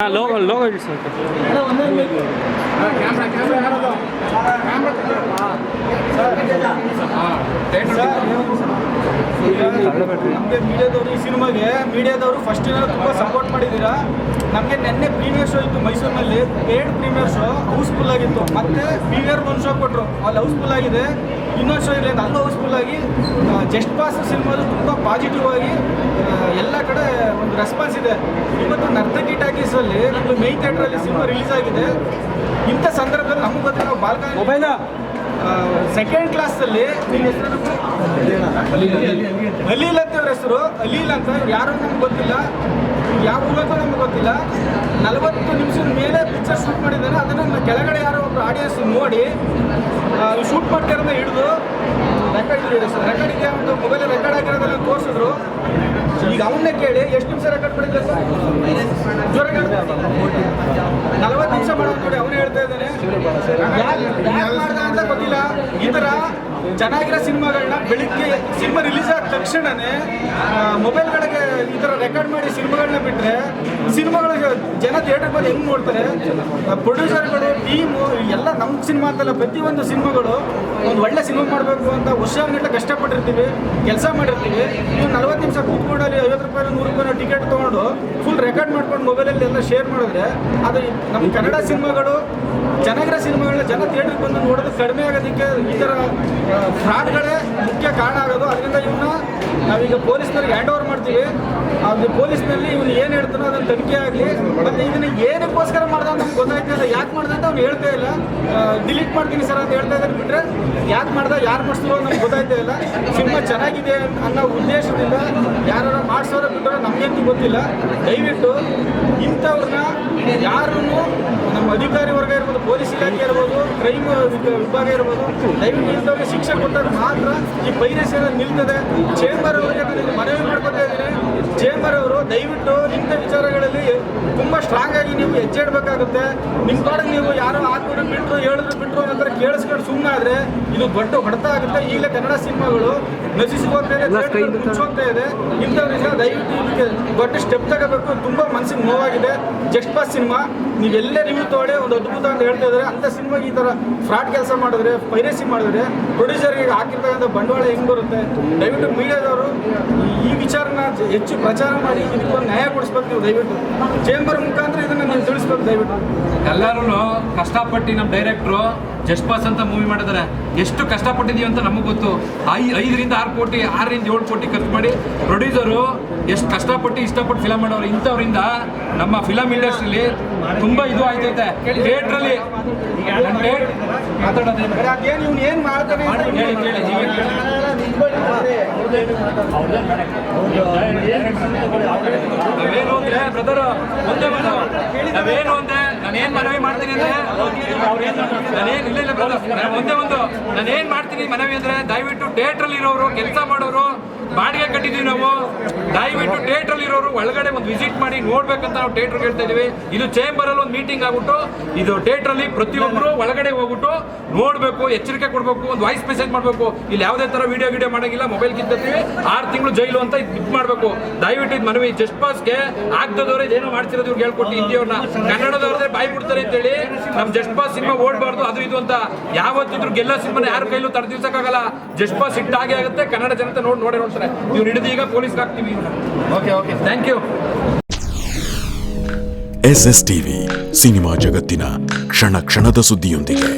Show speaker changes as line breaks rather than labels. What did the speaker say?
Logo ಇಡಿ sir.
ನಮಗೆ ಮೀಡಿಯಾದವರು ಈ ಸಿನಿಮಾಗೆ ಫಸ್ಟ್ ತುಂಬ ಸಪೋರ್ಟ್ ಮಾಡಿದ್ದೀರಾ. ನಮಗೆ ನೆನ್ನೆ ಪ್ರೀಮಿಯರ್ ಶೋ ಇತ್ತು ಮೈಸೂರಿನಲ್ಲಿ, ಪೇಡ್ ಪ್ರೀಮಿಯರ್ ಶೋ ಹೌಸ್ಫುಲ್ ಆಗಿತ್ತು. ಮತ್ತೆ ಪ್ರೀಮಿಯರ್ ಒಂದು ಶೋ ಕೊಟ್ಟರು, ಅಲ್ಲಿ ಹೌಸ್ಫುಲ್ ಆಗಿದೆ. ಇನ್ನೊಂದು ಶೋ ಇರಲಿಲ್ಲ, ಅಲ್ಲೂ ಹೌಸ್ಫುಲ್ ಆಗಿ ಜಸ್ಟ್ ಪಾಸ್ ಸಿನಿಮಾದು ತುಂಬ ಪಾಸಿಟಿವ್ ಆಗಿ ಎಲ್ಲ ಕಡೆ ಒಂದು ರೆಸ್ಪಾನ್ಸ್ ಇದೆ. ಇವತ್ತು ನರ್ತಕಿ ಟಾಕೀಸಲ್ಲಿ ನಮ್ಮದು ಮೈನ್ ಥಿಯೇಟ್ರಲ್ಲಿ ಸಿನಿಮಾ ರಿಲೀಸ್ ಆಗಿದೆ. ಇಂಥ ಸಂದರ್ಭದಲ್ಲಿ ನಮಗೆ ಗೊತ್ತಿಲ್ಲ, ನಾವು ಬಾಲ್ಕ ಸೆಕೆಂಡ್ ಕ್ಲಾಸಲ್ಲಿ ನಿಮ್ಮ ಹೆಸರು ಅಲೀಲ್ ಅಂತ ಇವ್ರ ಹೆಸರು, ಅಲೀಲ್ ಅಂತ ಇವ್ರು ಯಾರು ನಮ್ಗೆ ಗೊತ್ತಿಲ್ಲ, ಯಾವ ಊರಂತ ನಮ್ಗೆ ಗೊತ್ತಿಲ್ಲ. 40 ನಿಮಿಷದ ಮೇಲೆ ಪಿಕ್ಚರ್ ಶೂಟ್ ಮಾಡಿದ್ದಾರೆ. ಅದನ್ನು ಕೆಳಗಡೆ ಯಾರೋ ಒಬ್ಬರು ಆಡಿಯನ್ಸ್ ನೋಡಿ ಶೂಟ್ ಮಾಡ್ತಿರೋದನ್ನ ಹಿಡಿದು ರೆಕಾರ್ಡ್ ಇದೆಯಾ ಒಂದು ಮೊಬೈಲ್ ರೆಕಾರ್ಡ್ ಆಗಿರೋದನ್ನ ತೋರಿಸಿದ್ರು. ಈಗ ಅವನ್ನೇ ಕೇಳಿ ಎಷ್ಟು ನಿಮಿಷ ರೆಕಾರ್ಡ್ ಮಾಡಿದ್ದಾರೆ ಸರ್? ಜ್ವರ 40 ನಿಮಿಷ ಮಾಡೋದು ನೋಡಿ, ಅವನೇ ಹೇಳ್ತಾ ಇದ್ದಾನೆ. ಯಾಕೆ ಮಾಡ್ದ ಅಂತ ಗೊತ್ತಿಲ್ಲ. ಈ ಥರ ಚೆನ್ನಾಗಿರೋ ಸಿನಿಮಾಗಳನ್ನ ಬೆಳಿಗ್ಗೆ ಸಿನಿಮಾ ರಿಲೀಸ್ ಆದ ತಕ್ಷಣವೇ ಮೊಬೈಲ್ಗಳಿಗೆ ಈ ಥರ ರೆಕಾರ್ಡ್ ಮಾಡಿ ಸಿನಿಮಾಗಳನ್ನ ಬಿಟ್ಟರೆ ಸಿನಿಮಾಗಳಿಗೆ ಜನ ಥಿಯೇಟರ್ ಬಂದು ಹೆಂಗೆ ನೋಡ್ತಾರೆ? ಪ್ರೊಡ್ಯೂಸರ್ಗಳು, ಟೀಮು ಎಲ್ಲ ನಮ್ಮ ಸಿನಿಮಾ ಅಂತಲ್ಲ, ಪ್ರತಿಯೊಂದು ಸಿನಿಮಾಗಳು ಒಂದು ಒಳ್ಳೆ ಸಿನಿಮಾ ಮಾಡಬೇಕು ಅಂತ ವರ್ಷಗಟ್ಟಲೆ ಕಷ್ಟಪಟ್ಟಿರ್ತೀವಿ, ಕೆಲಸ ಮಾಡಿರ್ತೀವಿ. ನೀವು 40 ನಿಮಿಷ ಕೂತ್ಕೊಂಡಲ್ಲಿ 50 ರೂಪಾಯಿ 100 ರೂಪಾಯಿ ಟಿಕೆಟ್ ತೊಗೊಂಡು ಫುಲ್ ರೆಕಾರ್ಡ್ ಮಾಡ್ಕೊಂಡು ಮೊಬೈಲಲ್ಲಿ ಎಲ್ಲ ಶೇರ್ ಮಾಡಿದ್ರೆ ಅದು ನಮ್ಮ ಕನ್ನಡ ಸಿನಿಮಾಗಳು ಚೆನ್ನಾಗಿರೋ ಸಿನಿಮಾಗಳನ್ನ ಜನ ಥಿಯೇಟ್ರಿಗೆ ಬಂದು ನೋಡೋದು ಕಡಿಮೆ ಆಗೋದಕ್ಕೆ ಈ ಥರ ಫ್ರಾಡ್ಗಳೇ ಮುಖ್ಯ ಕಾರಣ ಆಗೋದು. ಅದರಿಂದ ಇವನ್ನ ನಾವೀಗ ಪೊಲೀಸ್ನವ್ರಿಗೆ ಹ್ಯಾಂಡ್ ಓವರ್ ಮಾಡ್ತೀವಿ. ಅದು ಪೊಲೀಸ್ನಲ್ಲಿ ಇವನು ಏನು ಹೇಳ್ತಾನೋ ಅದನ್ನು ತನಿಖೆ ಆಗಲಿ. ಮತ್ತು ಇದನ್ನು ಏನಕ್ಕೋಸ್ಕರ ಮಾಡ್ದ ಅಂತ ನಮ್ಗೆ ಗೊತ್ತಾಗ್ತಿಲ್ಲ, ಯಾಕೆ ಮಾಡ್ದೆ ಅಂತ ಅವ್ನು ಹೇಳ್ತಾ ಇಲ್ಲ. ಡಿಲೀಟ್ ಮಾಡ್ತೀನಿ ಸರ್ ಅಂತ ಹೇಳ್ತಾ ಇದ್ದಾರೆ ಬಿಟ್ಟರೆ ಯಾಕೆ ಮಾಡ್ದ, ಯಾರು ಮಾಡಿಸ್ತೀವೋ ನಮ್ಗೆ ಗೊತ್ತಾಗ್ತಾ ಇಲ್ಲ. ಸಿನಿಮಾ ಚೆನ್ನಾಗಿದೆ ಅನ್ನೋ ಉದ್ದೇಶದಿಂದ ಯಾರು ಮಾಡಿಸೋರ ಬಿಟ್ಟರೆ ನಮಗಂತೂ ಗೊತ್ತಿಲ್ಲ. ದಯವಿಟ್ಟು ಇಂಥವ್ರನ್ನ ಯಾರೂ ನಮ್ಮ ಅಧಿಕಾರಿ ವರ್ಗ ಇರ್ಬೋದು, ಪೊಲೀಸ್ ಇಲಾಖೆ ಇರ್ಬೋದು, ಕ್ರೈಮ್ ವಿಭಾಗ ಇರ್ಬೋದು, ದಯವಿಟ್ಟು ಇಂಥವ್ರಿಗೆ ಶಿಕ್ಷೆ ಕೊಟ್ಟಾಗ ಮಾತ್ರ ಈ ಪೈರಸಿ ನಿಲ್ತದೆ. ಚೇಂಬರ್ ಅವರಿಗೆ ನಾನು ಮನವಿ ಮಾಡ್ಕೊತಾ ಇದ್ದೀನಿ. ಚೇಂಬರ್ ಅವರು ದಯವಿಟ್ಟು ಇಂಥ ವಿಚಾರಗಳಲ್ಲಿ ತುಂಬ ಸ್ಟ್ರಾಂಗ್ ಆಗಿ ನೀವು ಹೆಜ್ಜೆ ಇಡಬೇಕಾಗುತ್ತೆ. ನಿಮ್ಮ ಪಾಡಿಗೆ ನೀವು ಯಾರೋ ಹಾಕಿದ್ರು ಬಿಟ್ಟರು ಹೇಳಿದ್ರು ಅನ್ನೋದ್ರ ಕೇಳಿಸ್ಕೊಂಡು ಸುಮ್ಮನೆ ಆದರೆ ಇದು ದೊಡ್ಡ ಹೊಡೆತ ಆಗುತ್ತೆ. ಈಗಲೇ ಕನ್ನಡ ಸಿನಿಮಾಗಳು ನಶಿಸಿ ಹೋಗ್ತಾ ಇದೆ, ಮುಚ್ಚೋಗ್ತಾ ಇದೆ. ಇಂಥವ್ರಿಂದ ದಯವಿಟ್ಟು ಇದಕ್ಕೆ ದೊಡ್ಡ ಸ್ಟೆಪ್ ತಗೋಬೇಕು. ತುಂಬ ಮನಸ್ಸಿಗೆ ನೋವಾಗಿದೆ. ಜಸ್ಟ್ ಪಾಸ್ ಸಿನಿಮಾ ನೀವೆಲ್ಲೇ ರಿವ್ಯೂ ತೊಗೊಳ್ಳಿ, ಒಂದು ಅದ್ಭುತ ಅಂತ ಹೇಳ್ತಾ ಇದ್ದಾರೆ. ಅಂಥ ಸಿನಿಮಾಗೆ ಈ ಥರ ಫ್ರಾಡ್ ಕೆಲಸ ಮಾಡಿದ್ರೆ, ಪೈರಸಿ ಮಾಡಿದ್ರೆ ಪ್ರೊಡ್ಯೂಸರ್ಗೆ ಹಾಕಿರ್ತಕ್ಕಂಥ ಬಂಡವಾಳ ಹೆಂಗೆ ಬರುತ್ತೆ? ದಯವಿಟ್ಟು ಮೀಡಿಯಾದವರು ಈ ವಿಚಾರನ ಹೆಚ್ಚು ಪ್ರಚಾರ ಮಾಡಿ ಇದಕ್ಕೊಂದು ನ್ಯಾಯ ಕೊಡಿಸ್ಬೇಕು. ನೀವು ದಯವಿಟ್ಟು ಚೇಂಬರ್ ಮುಖಾಂತರ ಇದನ್ನು ನೀವು ತಿಳಿಸ್ಬೇಕು. ದಯವಿಟ್ಟು
ಎಲ್ಲರೂ ಕಷ್ಟಪಟ್ಟು ನಮ್ಮ ಡೈರೆಕ್ಟ್ರು ಜಸ್ಟ್ ಪಾಸ್ ಅಂತ ಮೂವಿ ಮಾಡಿದ್ದಾರೆ. ಎಷ್ಟು ಕಷ್ಟಪಟ್ಟಿದ್ದೀವಿ ಅಂತ ನಮಗೆ ಗೊತ್ತು. 5 ರಿಂದ 6 ಕೋಟಿ 6 ರಿಂದ 7 ಕೋಟಿ ಖರ್ಚು ಮಾಡಿ ಪ್ರೊಡ್ಯೂಸರು ಎಷ್ಟು ಕಷ್ಟಪಟ್ಟು ಇಷ್ಟಪಟ್ಟು ಫಿಲಮ್ ಮಾಡೋರು. ಇಂಥವ್ರಿಂದ ನಮ್ಮ ಫಿಲಮ್ ಇಂಡಸ್ಟ್ರಿಲಿ ತುಂಬ ಇದು ಆಯ್ತೈತೆ. ಥಿಯೇಟ್ರಲ್ಲಿ
ಅದೇನು ಇವ್ನು ಏನು ಮಾಡ್ತಾನೆ
ನಾವೇನು ಅಂದ್ರೆ ಬ್ರದರ್ ನಾವೇನು ಅಂದ್ರೆ ನಾನೇನು ಮನವಿ ಮಾಡ್ತೀನಿ ಅಂದ್ರೆ ನಾನೇನು ಮಾಡ್ತೀನಿ ಮನವಿ ಅಂದ್ರೆ ದಯವಿಟ್ಟು ಥಿಯೇಟ್ರಲ್ಲಿ ಇರೋರು, ಕೆಲಸ ಮಾಡೋರು, ಬಾಡಿಗೆ ಕಟ್ಟಿದ್ದೀವಿ ನಾವು, ದಯವಿಟ್ಟು ಥಿಯೇಟ್ರಲ್ಲಿ ಇರೋರು ಒಳಗಡೆ ಒಂದು ವಿಸಿಟ್ ಮಾಡಿ ನೋಡ್ಬೇಕಂತ ನಾವು ಥಿಯೇಟ್ರಿಗೆ ಹೇಳ್ತಾ ಇದೀವಿ. ಇದು ಚೇಂಬರಲ್ಲಿ ಒಂದು ಮೀಟಿಂಗ್ ಆಗ್ಬಿಟ್ಟು ಇದು ಥಿಯೇಟ್ರಲ್ಲಿ ಪ್ರತಿಯೊಬ್ಬರು ಒಳಗಡೆ ಹೋಗ್ಬಿಟ್ಟು ನೋಡಬೇಕು, ಎಚ್ಚರಿಕೆ ಕೊಡಬೇಕು, ಒಂದು ವಾಯ್ಸ್ ಮೆಸೇಜ್ ಮಾಡಬೇಕು. ಇಲ್ಲಿ ಯಾವುದೇ ಥರ ವಿಡಿಯೋ ಮಾಡೋಂಗಿಲ್ಲ, ಮೊಬೈಲ್ ಕಿತ್ತೀವಿ, 6 ತಿಂಗಳು ಜೈಲು ಅಂತ ಇದು ಮಾಡಬೇಕು. ದಯವಿಟ್ಟು ಇದು ಮನವಿ. ಜಸ್ಟ್ ಪಾಸ್ಗೆ ಆಗ್ತದವ್ರೆ ಇದೇನೋ ಮಾಡ್ತಿರೋದು ಇವ್ರು ಹೇಳ್ಕೊಟ್ಟು ಹಿಂದಿಯವ್ರನ್ನ ಕನ್ನಡದವ್ರದೇ ಬಾಯಿ ಬಿಡ್ತಾರೆ ಅಂತೇಳಿ ನಮ್ಮ ಜಸ್ಟ್ ಪಾಸ್ ಸಿನಿಮಾ ಓಡಬಾರ್ದು ಅದು ಇದು ಅಂತ ಯಾವತ್ತಿದ್ರು ಗೆಲ್ಲ ಸಿನಿಮಾನ ಯಾರ ಕೈಲೂ ತಡೆದಿರ್ಸಕ್ಕಾಗಲ್ಲ. ಜಸ್ಟ್ ಪಾಸ್ ಹಿಟ್ಟಾಗೆ ಆಗುತ್ತೆ, ಕನ್ನಡ ಜನತೆ ನೋಡ್ತಾರೆ. ನೀವು ಹಿಡಿದು ಈಗ ಪೊಲೀಸ್ಗೆ ಹಾಕ್ತೀವಿ. Okay thank you.
SS TV cinema ಜಗತ್ತಿನ ಕ್ಷಣ ಕ್ಷಣದ ಸುದ್ದಿಯೊಂದಿಗೆ.